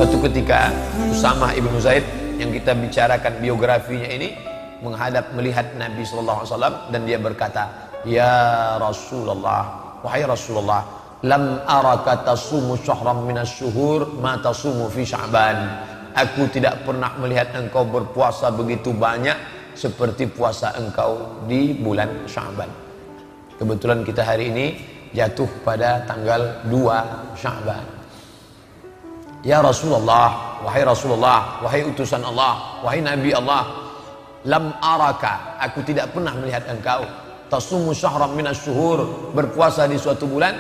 Suatu ketika Usamah ibnu Zaid yang kita bicarakan biografinya ini melihat Nabi SAW dan dia berkata, "Ya Rasulullah, wahai Rasulullah, lam araka tasumu syahram minas syuhur ma tasumu fi Sya'ban." Aku tidak pernah melihat engkau berpuasa begitu banyak seperti puasa engkau di bulan Sya'ban. Kebetulan kita hari ini jatuh pada tanggal 2 Sya'ban. Ya Rasulullah, wahai utusan Allah, wahai Nabi Allah, lam araka, aku tidak pernah melihat engkau tasumu syahram minas syuhur, berpuasa di suatu bulan,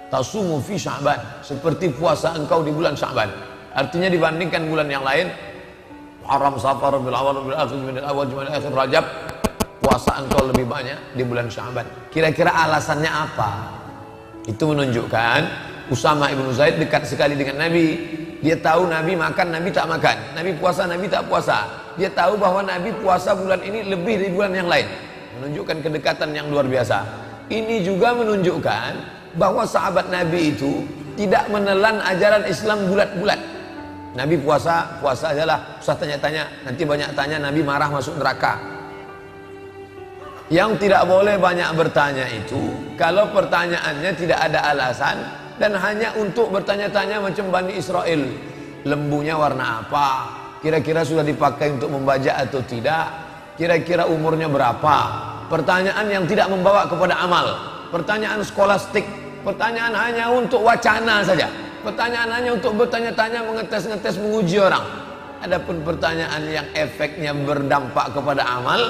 tasumu fi Sya'ban, seperti puasa engkau di bulan Sya'ban. Artinya dibandingkan bulan yang lain, Muharram, Safar, Rabiul Awwal, Rabiul Akhir, Jumadil Awwal, Jumadil Akhir, Rajab, puasa engkau lebih banyak di bulan Sya'ban. Kira-kira alasannya apa? Itu menunjukkan Usamah ibnu Zaid dekat sekali dengan Nabi. Dia tahu Nabi makan, Nabi tak makan, Nabi puasa, Nabi tak puasa. Dia tahu bahwa Nabi puasa bulan ini lebih dari bulan yang lain, menunjukkan kedekatan yang luar biasa. Ini juga menunjukkan bahwa sahabat Nabi itu tidak menelan ajaran Islam bulat-bulat. Nabi puasa ajalah, usah tanya-tanya, nanti banyak tanya Nabi marah masuk neraka. Yang tidak boleh banyak bertanya itu kalau pertanyaannya tidak ada alasan dan hanya untuk bertanya-tanya macam Bani Israel. Lembunya warna apa? Kira-kira sudah dipakai untuk membajak atau tidak? Kira-kira umurnya berapa? Pertanyaan yang tidak membawa kepada amal. Pertanyaan skolastik. Pertanyaan hanya untuk wacana saja. Pertanyaan hanya untuk bertanya-tanya, mengetes-ngetes, menguji orang. Adapun pertanyaan yang efeknya berdampak kepada amal,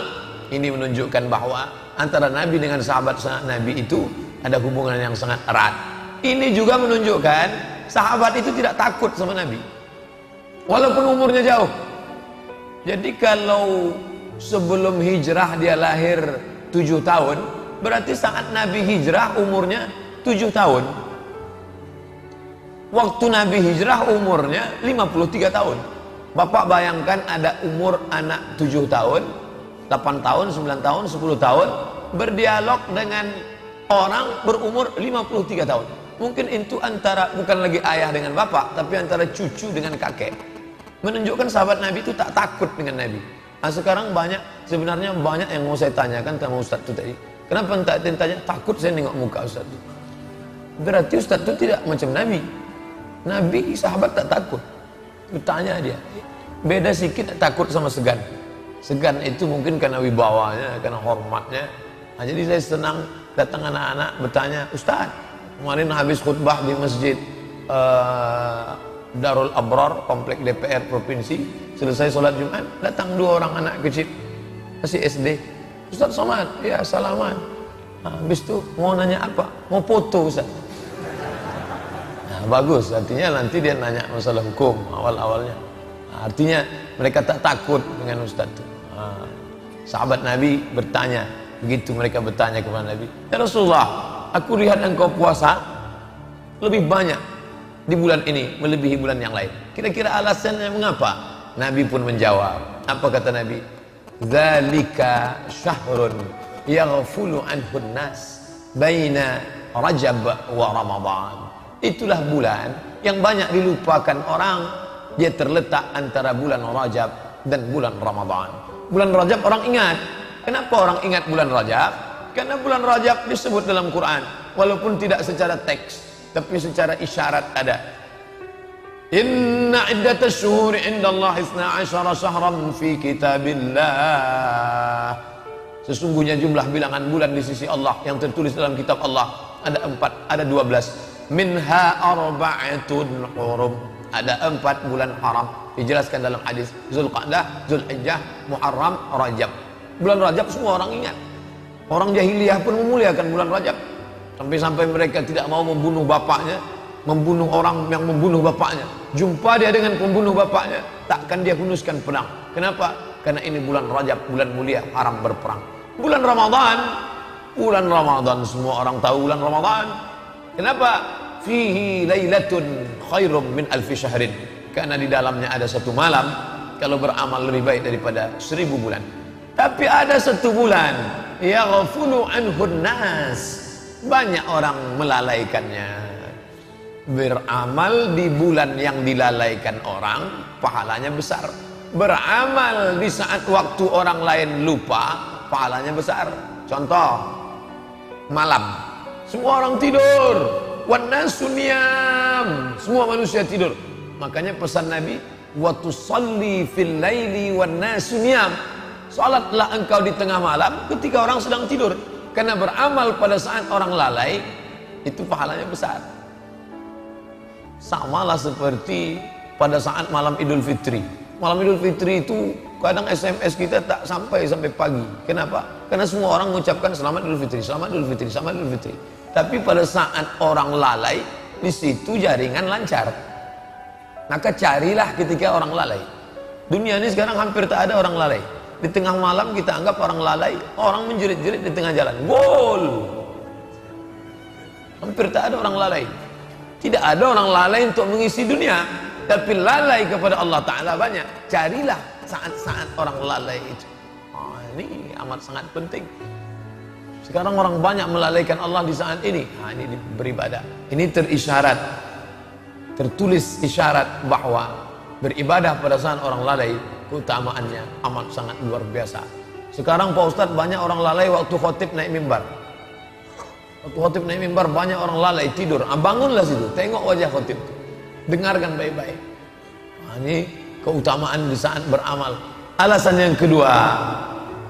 ini menunjukkan bahwa antara Nabi dengan sahabat Nabi itu ada hubungan yang sangat erat. Ini juga menunjukkan sahabat itu tidak takut sama Nabi walaupun umurnya jauh. Jadi kalau sebelum hijrah dia lahir 7 tahun, berarti saat Nabi hijrah umurnya 7 tahun. Waktu Nabi hijrah umurnya 53 tahun. Bapak bayangkan ada umur anak 7 tahun, 8 tahun, 9 tahun, 10 tahun berdialog dengan orang berumur 53 tahun. Mungkin itu antara, bukan lagi ayah dengan bapak, tapi antara cucu dengan kakek. Menunjukkan sahabat Nabi itu tak takut dengan Nabi. Nah, sekarang sebenarnya banyak yang mau saya tanyakan sama Ustaz itu tadi. Kenapa tak tanya? Takut saya nengok muka Ustaz itu. Berarti Ustaz itu tidak macam Nabi. Nabi sahabat tak takut. Bertanya dia. Beda sedikit takut sama segan. Segan itu mungkin karena wibawanya, karena hormatnya. Nah, jadi saya senang datang anak-anak bertanya, Ustaz, kemarin habis khutbah di masjid Darul Abrar, komplek DPR provinsi, selesai sholat Jumat, datang 2 orang anak kecil, masih SD. Ustaz Somad, ya salaman. Nah, habis itu mau nanya apa? Mau foto Ustaz. Nah, bagus, artinya nanti dia nanya masalah hukum awal-awalnya. Nah, artinya mereka tak takut dengan Ustaz itu. Nah, sahabat Nabi bertanya, begitu mereka bertanya kepada Nabi, ya Rasulullah, aku lihat engkau puasa lebih banyak di bulan ini melebihi bulan yang lain. Kira-kira alasannya mengapa? Nabi pun menjawab. Apa kata Nabi? Dzalika syahrun yaghfulu anhun nas baina Rajab wa Ramadan. Itulah bulan yang banyak dilupakan orang. Dia terletak antara bulan Rajab dan bulan Ramadan. Bulan Rajab orang ingat. Kenapa orang ingat bulan Rajab? Karena bulan Rajab disebut dalam Quran, walaupun tidak secara teks, tapi secara isyarat ada. Inna iddatash syuhuri indallahi 12 syahran fi kitabillah. Sesungguhnya jumlah bilangan bulan di sisi Allah yang tertulis dalam kitab Allah ada 12. Minha arba'atun hurum. Ada 4 bulan haram. Dijelaskan dalam hadis Zulqa'dah, Zulhijjah, Muharram, Rajab. Bulan Rajab semua orang ingat. Orang jahiliyah pun memuliakan bulan Rajab. Sampai-sampai mereka tidak mau membunuh bapaknya, membunuh orang yang membunuh bapaknya. Jumpa dia dengan pembunuh bapaknya, takkan dia hunuskan pedang. Kenapa? Karena ini bulan Rajab, bulan mulia, haram berperang. Bulan Ramadan semua orang tahu bulan Ramadan. Kenapa? Fihi lailatun khairum min alfi syahrin. Karena di dalamnya ada satu malam, kalau beramal lebih baik daripada 1000 bulan. Tapi ada satu bulan, yaghfulu anhun nas, banyak orang melalaikannya. Beramal di bulan yang dilalaikan orang, pahalanya besar. Beramal di saat waktu orang lain lupa, pahalanya besar. Contoh, malam, semua orang tidur, wan nasu niyam, semua manusia tidur. Makanya pesan Nabi, wa tusalli fil laili wan nasu niyam. Salatlah engkau di tengah malam ketika orang sedang tidur. Karena beramal pada saat orang lalai itu pahalanya besar. Samalah seperti pada saat malam Idul Fitri. Malam Idul Fitri itu kadang SMS kita tak sampai pagi. Kenapa? Karena semua orang mengucapkan selamat Idul Fitri, selamat Idul Fitri, selamat Idul Fitri. Tapi pada saat orang lalai, di situ jaringan lancar. Maka carilah ketika orang lalai. Dunia ini sekarang hampir tak ada orang lalai. Di tengah malam kita anggap orang lalai, orang menjerit-jerit di tengah jalan. Gol! Hampir tak ada orang lalai. Tidak ada orang lalai untuk mengisi dunia, tapi lalai kepada Allah Ta'ala banyak. Carilah saat-saat orang lalai itu. Ini amat sangat penting. Sekarang orang banyak melalaikan Allah di saat ini. Ini beribadah. Ini terisyarat, tertulis isyarat bahwa beribadah pada saat orang lalai keutamaannya amat sangat luar biasa. Sekarang Pak Ustadz, banyak orang lalai waktu khotib naik mimbar. Waktu khotib naik mimbar banyak orang lalai tidur. Bangunlah situ, tengok wajah khotib itu, dengarkan baik-baik. Ini keutamaan di saat beramal. Alasan yang kedua,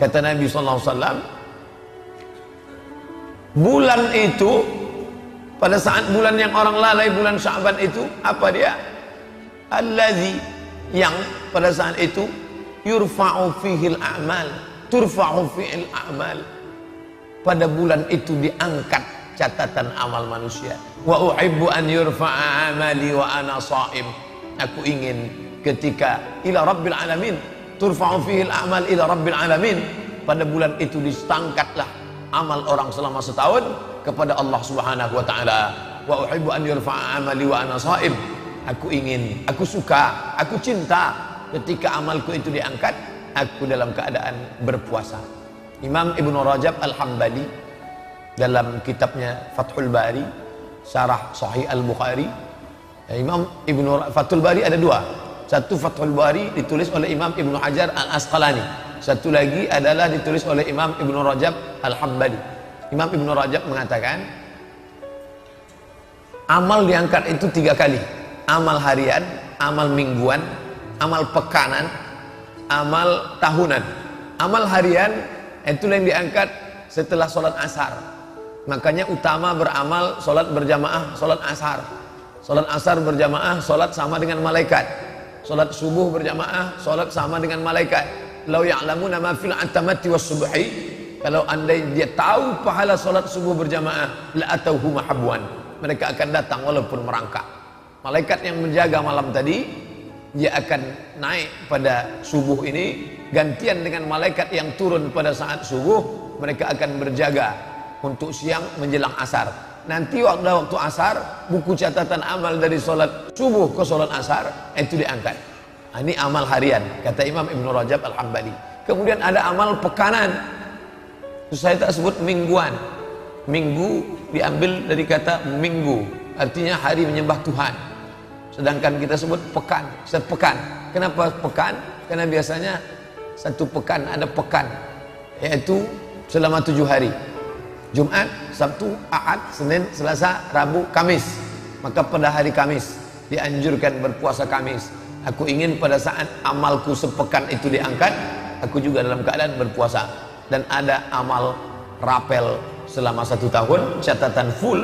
kata Nabi SAW, bulan itu, pada saat bulan yang orang lalai, bulan Sya'ban itu, apa dia? Allazi, yang pada saat itu yurfa'u fihil a'mal, turfa'u fihil a'mal. Pada bulan itu diangkat catatan amal manusia. Wa uhibbu an yurfa'a amali wa ana sha'im. Aku ingin ketika ila rabbil alamin, turfa'u fihil a'mal ila rabbil alamin. Pada bulan itu disangkatlah amal orang selama setahun kepada Allah Subhanahu wa taala. Wa uhibbu an yurfa'a amali wa ana sha'im. Aku ingin, aku suka, aku cinta ketika amalku itu diangkat, aku dalam keadaan berpuasa. Imam Ibnu Rajab Al-Hambali dalam kitabnya Fathul Bari, Syarah Sahih Al-Bukhari. Imam Fathul Bari ada dua. Satu Fathul Bari ditulis oleh Imam Ibnu Hajar Al-Asqalani. Satu lagi adalah ditulis oleh Imam Ibnu Rajab Al-Hambali. Imam Ibnu Rajab mengatakan, amal diangkat itu 3 kali. Amal harian, amal mingguan, amal pekanan, amal tahunan. Amal harian itulah yang diangkat setelah sholat asar. Makanya utama beramal sholat berjamaah, sholat asar. Sholat asar berjamaah, sholat sama dengan malaikat. Sholat subuh berjamaah, sholat sama dengan malaikat. Lau ya'lamuna ma fil atamati was subhi. Kalau andai dia tahu pahala sholat subuh berjamaah, la atauhu mahabwan. Mereka akan datang walaupun merangkak. Malaikat yang menjaga malam tadi, dia akan naik pada subuh ini, gantian dengan malaikat yang turun pada saat subuh. Mereka akan berjaga untuk siang menjelang asar. Nanti waktu asar, buku catatan amal dari sholat subuh ke sholat asar itu diangkat. Ini amal harian, kata Imam Ibnu Rajab Al-Hambali. Kemudian ada amal pekanan, saya tak sebut mingguan. Minggu diambil dari kata minggu, artinya hari menyembah Tuhan. Sedangkan kita sebut pekan, sepekan. Kenapa pekan? Karena biasanya satu pekan ada pekan, yaitu selama 7 hari. Jumat, Sabtu, Ahad, Senin, Selasa, Rabu, Kamis. Maka pada hari Kamis dianjurkan berpuasa Kamis. Aku ingin pada saat amalku sepekan itu diangkat, aku juga dalam keadaan berpuasa. Dan ada amal rapel selama 1 tahun, catatan full,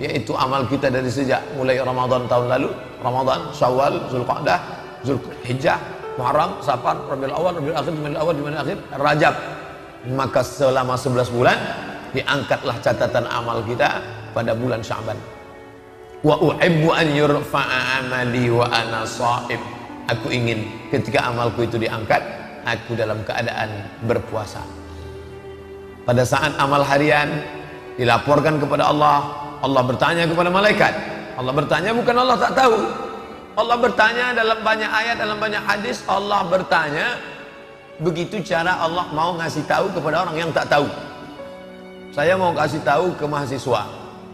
yaitu amal kita dari sejak mulai Ramadan tahun lalu, Ramadan, Syawal, Zulqa'dah, Zulhijjah, Muharram, Safar, Rabiul Awal, Rabiul Akhir, Jumadil Awal, Jumadil Akhir, Rajab. Maka selama 11 bulan diangkatlah catatan amal kita pada bulan Sya'ban. Wa uhibbu an yurfa'a amali wa ana sha'im. Aku ingin ketika amalku itu diangkat, aku dalam keadaan berpuasa. Pada saat amal harian dilaporkan kepada Allah, Allah bertanya kepada malaikat. Allah bertanya, bukan Allah tak tahu. Allah bertanya dalam banyak ayat, dalam banyak hadis. Allah bertanya, begitu cara Allah mau ngasih tahu kepada orang yang tak tahu. Saya mau kasih tahu ke mahasiswa,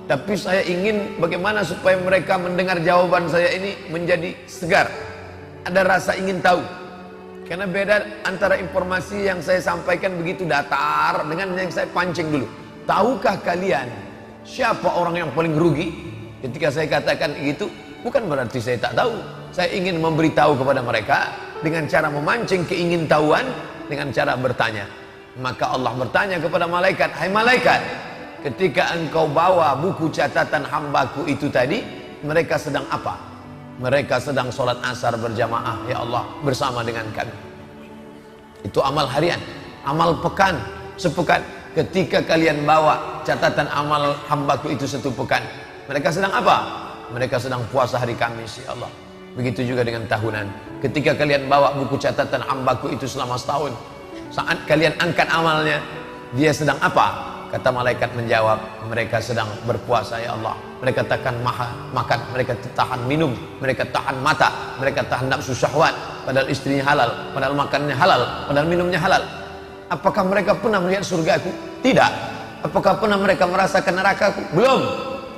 Tapi saya ingin bagaimana supaya mereka mendengar jawaban saya ini menjadi segar. Ada rasa ingin tahu. Karena beda antara informasi yang saya sampaikan begitu datar dengan yang saya pancing dulu. Tahukah kalian siapa orang yang paling rugi? Ketika saya katakan itu, bukan berarti saya tak tahu. Saya ingin memberitahu kepada mereka dengan cara memancing keingintahuan, dengan cara bertanya. Maka Allah bertanya kepada malaikat, "Hai malaikat, ketika engkau bawa buku catatan hambaku itu tadi, mereka sedang apa?" Mereka sedang sholat asar berjamaah, ya Allah, bersama dengan kami. Itu amal harian, amal pekan, sepekan. Ketika kalian bawa catatan amal hambaku itu satu pekan, mereka sedang apa? Mereka sedang puasa hari Kamis, ya Allah. Begitu juga dengan tahunan. Ketika kalian bawa buku catatan hambaku itu selama setahun, saat kalian angkat amalnya, dia sedang apa? Kata malaikat menjawab, mereka sedang berpuasa, ya Allah. Mereka tahan makan, mereka tahan minum, mereka tahan mata, mereka tahan nafsu syahwat. Padahal istrinya halal, padahal makannya halal, padahal minumnya halal. Apakah mereka pernah melihat surgaku? Tidak. Apakah pernah mereka merasakan nerakaku? Belum.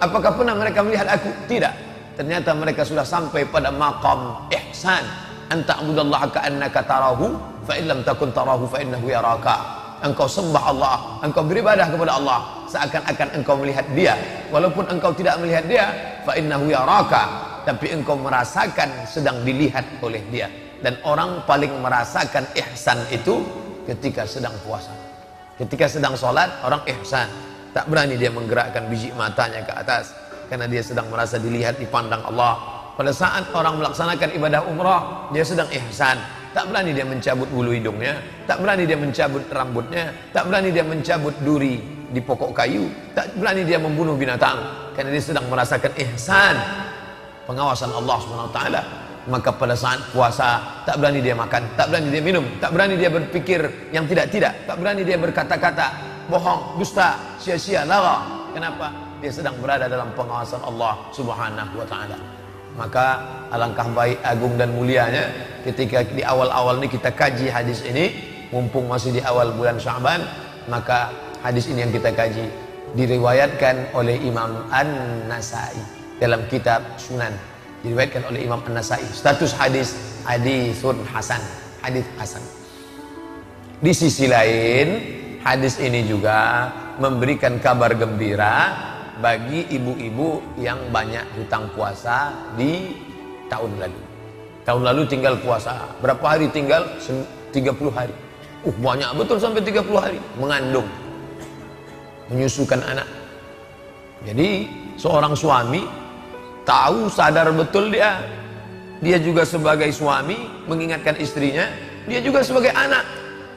Apakah pernah mereka melihat aku? Tidak. Ternyata mereka sudah sampai pada maqam ihsan. Anta'budallaha ka'annaka tarahu, fa in lam takun tarahu fa innahu yaraka. Engkau sembah Allah, engkau beribadah kepada Allah seakan-akan engkau melihat dia, walaupun engkau tidak melihat dia, fa innahu yaraka, tapi engkau merasakan sedang dilihat oleh dia. Dan orang paling merasakan ihsan itu ketika sedang puasa. Ketika sedang sholat, orang ihsan, tak berani dia menggerakkan biji matanya ke atas karena dia sedang merasa dilihat, dipandang Allah. Pada saat orang melaksanakan ibadah umrah, dia sedang ihsan. Tak berani dia mencabut bulu hidungnya, tak berani dia mencabut rambutnya, tak berani dia mencabut duri di pokok kayu, tak berani dia membunuh binatang, karena dia sedang merasakan ihsan, pengawasan Allah SWT. Maka pada saat puasa, tak berani dia makan, tak berani dia minum, tak berani dia berpikir yang tidak-tidak, tak berani dia berkata-kata bohong, dusta, sia-sia, lara. Kenapa? Dia sedang berada dalam pengawasan Allah Subhanahu wa ta'ala. Maka alangkah baik, agung dan mulianya ketika di awal-awal ini kita kaji hadis ini, mumpung masih di awal bulan Sya'ban. Maka hadis ini yang kita kaji diriwayatkan oleh Imam An-Nasai dalam kitab Sunan, diriwayatkan oleh Imam An-Nasai. Status hadis hadisun hasan, hadis hasan. Di sisi lain, hadis ini juga memberikan kabar gembira bagi ibu-ibu yang banyak hutang puasa di tahun lalu. Tahun lalu tinggal puasa berapa hari? Tinggal 30 hari. Banyak betul, sampai 30 hari mengandung, menyusukan anak. Jadi seorang suami tahu, sadar betul dia juga sebagai suami mengingatkan istrinya, dia juga sebagai anak.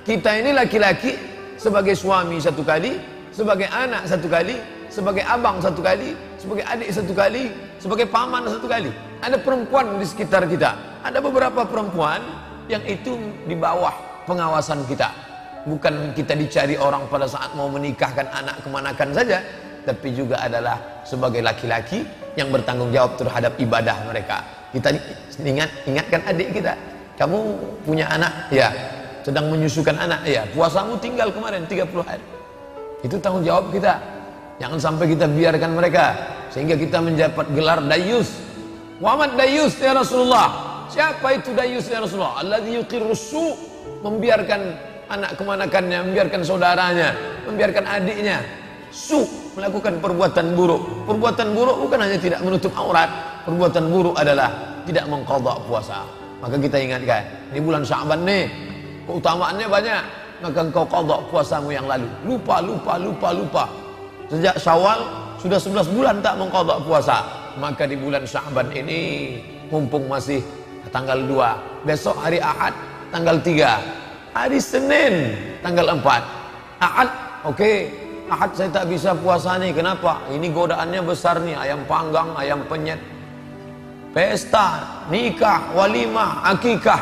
Kita ini laki-laki sebagai suami satu kali, sebagai anak satu kali, sebagai abang satu kali, sebagai adik satu kali, sebagai paman satu kali. Ada perempuan di sekitar kita, ada beberapa perempuan yang itu di bawah pengawasan kita. Bukan kita dicari orang pada saat mau menikahkan anak kemanakan saja, tapi juga adalah sebagai laki-laki yang bertanggung jawab terhadap ibadah mereka. Kita ingatkan adik kita, kamu punya anak, ya, sedang menyusukan anak, ya, puasamu tinggal kemarin 30 hari. Itu tanggung jawab kita. Jangan sampai kita biarkan mereka sehingga kita mendapat gelar dayus. Muhammad dayus ya Rasulullah. Siapa itu dayus ya Rasulullah? Alladzi yuqirrus su, membiarkan anak kemanakannya, membiarkan saudaranya, membiarkan adiknya su, melakukan perbuatan buruk. Perbuatan buruk bukan hanya tidak menutup aurat, perbuatan buruk adalah tidak mengqadha puasa. Maka kita ingatkan, di bulan Sya'ban nih keutamaannya banyak, maka engkau qadha puasamu yang lalu. Lupa. Sejak Syawal sudah 11 bulan tak mengqadha puasa. Maka di bulan Sya'ban ini, mumpung masih tanggal 2, besok hari Ahad tanggal 3, hari Senin tanggal 4. Ahad, oke. Ahad saya tak bisa puasa nih. Kenapa? Ini godaannya besar nih, ayam panggang, ayam penyet, pesta, nikah, walimah, akikah.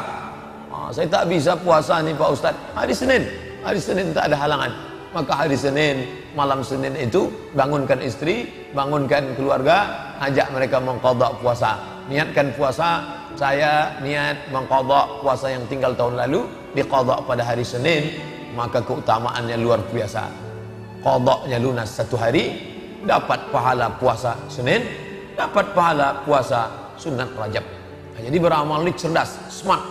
Saya tak bisa puasa nih Pak Ustadz. Hari Senin tak ada halangan. Maka hari Senin, malam Senin itu bangunkan istri, bangunkan keluarga, ajak mereka mengqadha puasa. Niatkan puasa, saya niat mengqadha puasa yang tinggal tahun lalu, diqadha pada hari Senin, maka keutamaannya luar biasa. Qadhanya lunas 1 hari, dapat pahala puasa Senin, dapat pahala puasa sunat Rajab. Nah, jadi beramal ini cerdas, smart,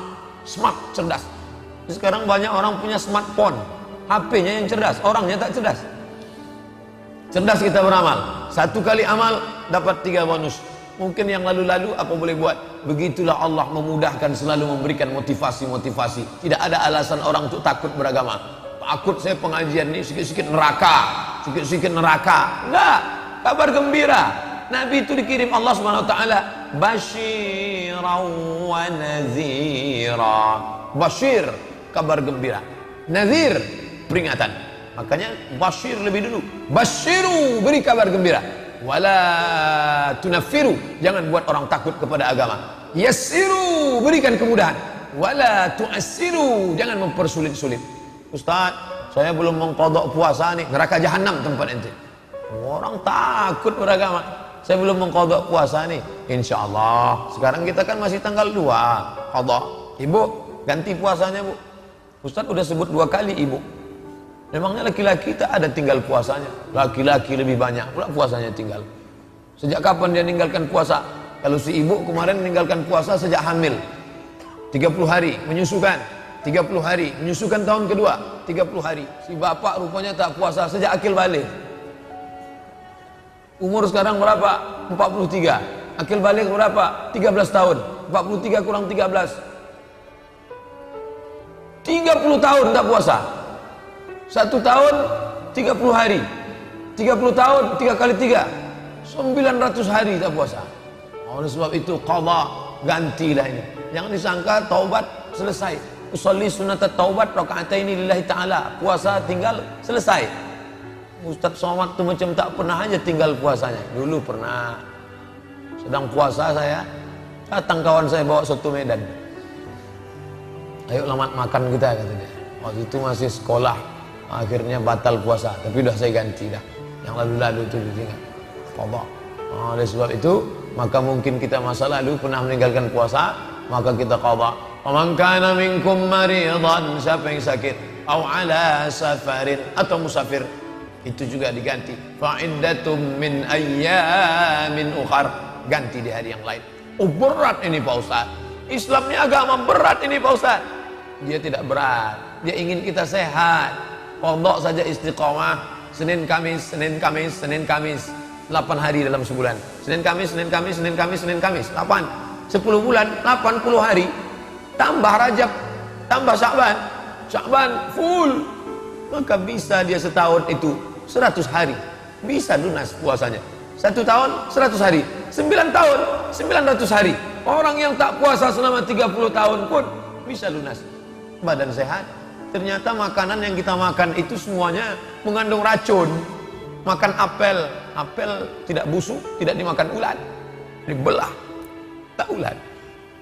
cerdas. Sekarang banyak orang punya smartphone, HP-nya yang cerdas, orangnya tak cerdas. Cerdas kita beramal. Satu kali amal dapat 3 bonus. Mungkin yang lalu-lalu apa boleh buat. Begitulah Allah memudahkan, selalu memberikan motivasi. Tidak ada alasan orang untuk takut beragama. Takut saya pengajian ini sikit-sikit neraka. Enggak, kabar gembira. Nabi itu dikirim Allah Subhanahu wa taala basyiran wa nazira. Basyir, kabar gembira. Nazir, peringatan. Makanya basyir lebih dulu. Basyiru, beri kabar gembira. Wala tunaffiru, jangan buat orang takut kepada agama. Yassiru, berikan kemudahan. Wala tu'assiru, jangan mempersulit-sulit. Ustaz, saya belum mengqadha puasa nih, neraka jahanam tempat ente. Orang takut beragama. Saya belum mengqadha puasa nih. Insyaallah. Sekarang kita kan masih tanggal 2 qadha. Ibu, ganti puasanya, Bu. Ustaz udah sebut 2 kali ibu. Memangnya laki-laki tak ada tinggal puasanya? Laki-laki lebih banyak pula puasanya tinggal. Sejak kapan dia meninggalkan puasa? Kalau si ibu kemarin meninggalkan puasa sejak hamil 30 hari, menyusukan 30 hari, menyusukan tahun kedua 30 hari. Si bapak rupanya tak puasa sejak akil balik. Umur sekarang berapa? 43. Akil balik berapa? 13 tahun. 43 kurang 13, 30 tahun tak puasa. 1 tahun 30 hari, 30 tahun 3 kali 3 900 hari tak puasa. Oleh sebab itu qadha, gantilah ini. Jangan disangka taubat selesai. Usolli sunat taubat rakaataini lillahi ta'ala. Puasa tinggal selesai. Ustaz Somad tu macam tak pernah aja tinggal puasanya. Dulu pernah. Sedang puasa saya, datang kawan saya bawa soto Medan. Ayo lamat makan kita, kata dia. Waktu itu masih sekolah. Akhirnya batal puasa, tapi udah saya ganti dah. Yang lalu-lalu itu ditinggal. Qadha. Oleh sebab itu, maka mungkin kita masa lalu pernah meninggalkan puasa, maka kita qadha. Faman kana minkum maridan, siapa yang sakit, au ala safarin, atau musafir, itu juga diganti. Fa iddatum min ayyamin ukhar, ganti di hari yang lain. Oh berat ini Pak Ustaz. Islamnya agama berat ini Pak Ustaz. Dia tidak berat. Dia ingin kita sehat. Qadha saja istiqamah. Senin Kamis 8 hari dalam sebulan. Senin Kamis 8. 10 bulan 80 hari. Tambah Rajab, tambah Sya'ban full. Maka bisa dia setahun itu 100 hari. Bisa lunas puasanya. 1 tahun 100 hari. 9 tahun 900 hari. Orang yang tak puasa selama 30 tahun pun bisa lunas. Badan sehat. Ternyata makanan yang kita makan itu semuanya mengandung racun. Makan apel tidak busuk, tidak dimakan ulat, dibelah, tak ulat.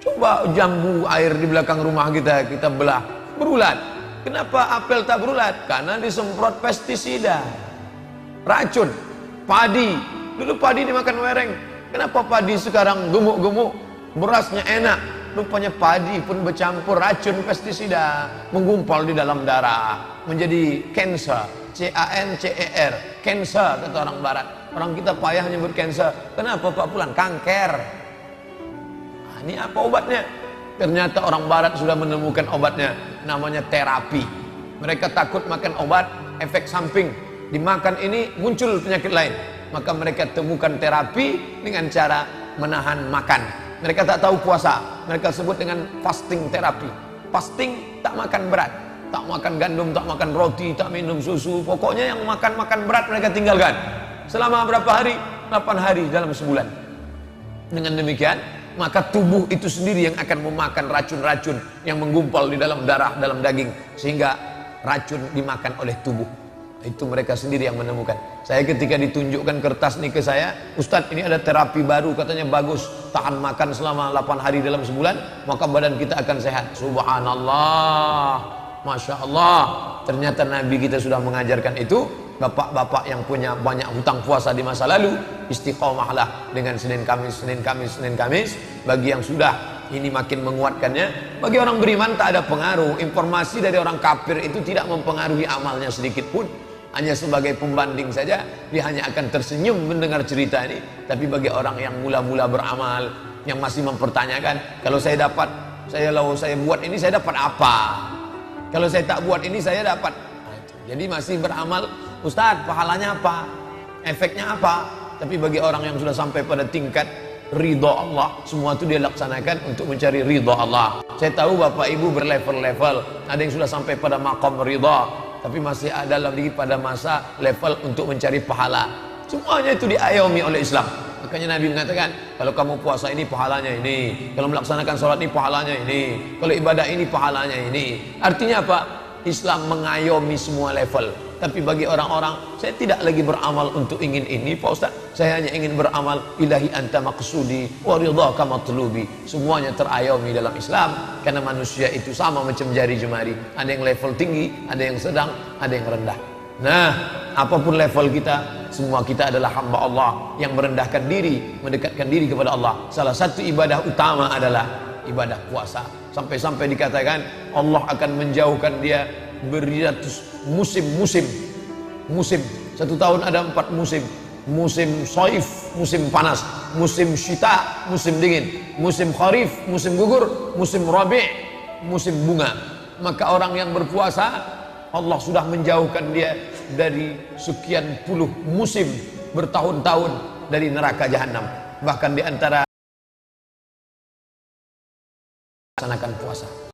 Coba jambu air di belakang rumah kita belah, berulat. Kenapa apel tak berulat? Karena disemprot pestisida, racun. Padi, dulu padi dimakan wereng. Kenapa padi sekarang gemuk-gemuk, berasnya enak? Rupanya padi pun bercampur racun pestisida, menggumpal di dalam darah, menjadi cancer, C-A-N-C-E-R, cancer kata orang barat. Orang kita payah nyebut cancer. Kenapa Pak Pulan? Kanker. Nah, ini apa obatnya? Ternyata orang barat sudah menemukan obatnya, namanya terapi. Mereka takut makan obat, efek samping. Dimakan ini muncul penyakit lain. Maka mereka temukan terapi dengan cara menahan makan. Mereka tak tahu puasa, mereka sebut dengan fasting terapi. Fasting, tak makan berat, tak makan gandum, tak makan roti, tak minum susu. Pokoknya yang makan berat mereka tinggalkan. Selama berapa hari? 8 hari dalam sebulan. Dengan demikian, maka tubuh itu sendiri yang akan memakan racun-racun yang menggumpal di dalam darah, dalam daging, sehingga racun dimakan oleh tubuh. Itu mereka sendiri yang menemukan. Saya ketika ditunjukkan kertas ini ke saya, Ustadz ini ada terapi baru, katanya bagus, tahan makan selama 8 hari dalam sebulan, maka badan kita akan sehat. Subhanallah, Masya Allah. Ternyata Nabi kita sudah mengajarkan itu. Bapak-bapak yang punya banyak hutang puasa di masa lalu, istiqomahlah dengan Senin Kamis. Bagi yang sudah, ini makin menguatkannya. Bagi orang beriman tak ada pengaruh. Informasi dari orang kafir itu tidak mempengaruhi amalnya sedikit pun. hanya sebagai pembanding saja, dia hanya akan tersenyum mendengar cerita ini. Tapi bagi orang yang mula-mula beramal, yang masih mempertanyakan, kalau saya buat ini saya dapat apa? Kalau saya tak buat ini saya dapat. Jadi masih beramal, Ustadz pahalanya apa? Efeknya apa? Tapi bagi orang yang sudah sampai pada tingkat ridha Allah, semua itu dia laksanakan untuk mencari ridha Allah. Saya tahu Bapak Ibu berlevel-level, ada yang sudah sampai pada maqam ridha, tapi masih ada lagi pada masa level untuk mencari pahala. Semuanya itu diayomi oleh Islam. Makanya Nabi mengatakan, kalau kamu puasa ini pahalanya ini, kalau melaksanakan sholat ini pahalanya ini, kalau ibadah ini pahalanya ini. Artinya apa? Islam mengayomi semua level. Tapi bagi orang-orang, saya tidak lagi beramal untuk ingin ini Pak Ustaz, saya hanya ingin beramal ilahi anta maqsudi wa ridhaka matlubi. Semuanya terayomi dalam Islam, karena manusia itu sama macam jari jemari, ada yang level tinggi, ada yang sedang, ada yang rendah. Nah, apapun level kita, semua kita adalah hamba Allah yang merendahkan diri, mendekatkan diri kepada Allah. Salah satu ibadah utama adalah ibadah puasa. Sampai-sampai dikatakan Allah akan menjauhkan dia beratus musim. Satu tahun ada 4 musim. Musim saif, musim panas, musim syita, musim dingin, musim kharif, musim gugur, musim rabi', musim bunga. Maka orang yang berpuasa, Allah sudah menjauhkan dia dari sekian puluh musim bertahun-tahun dari neraka jahanam. Bahkan di antara melaksanakan puasa.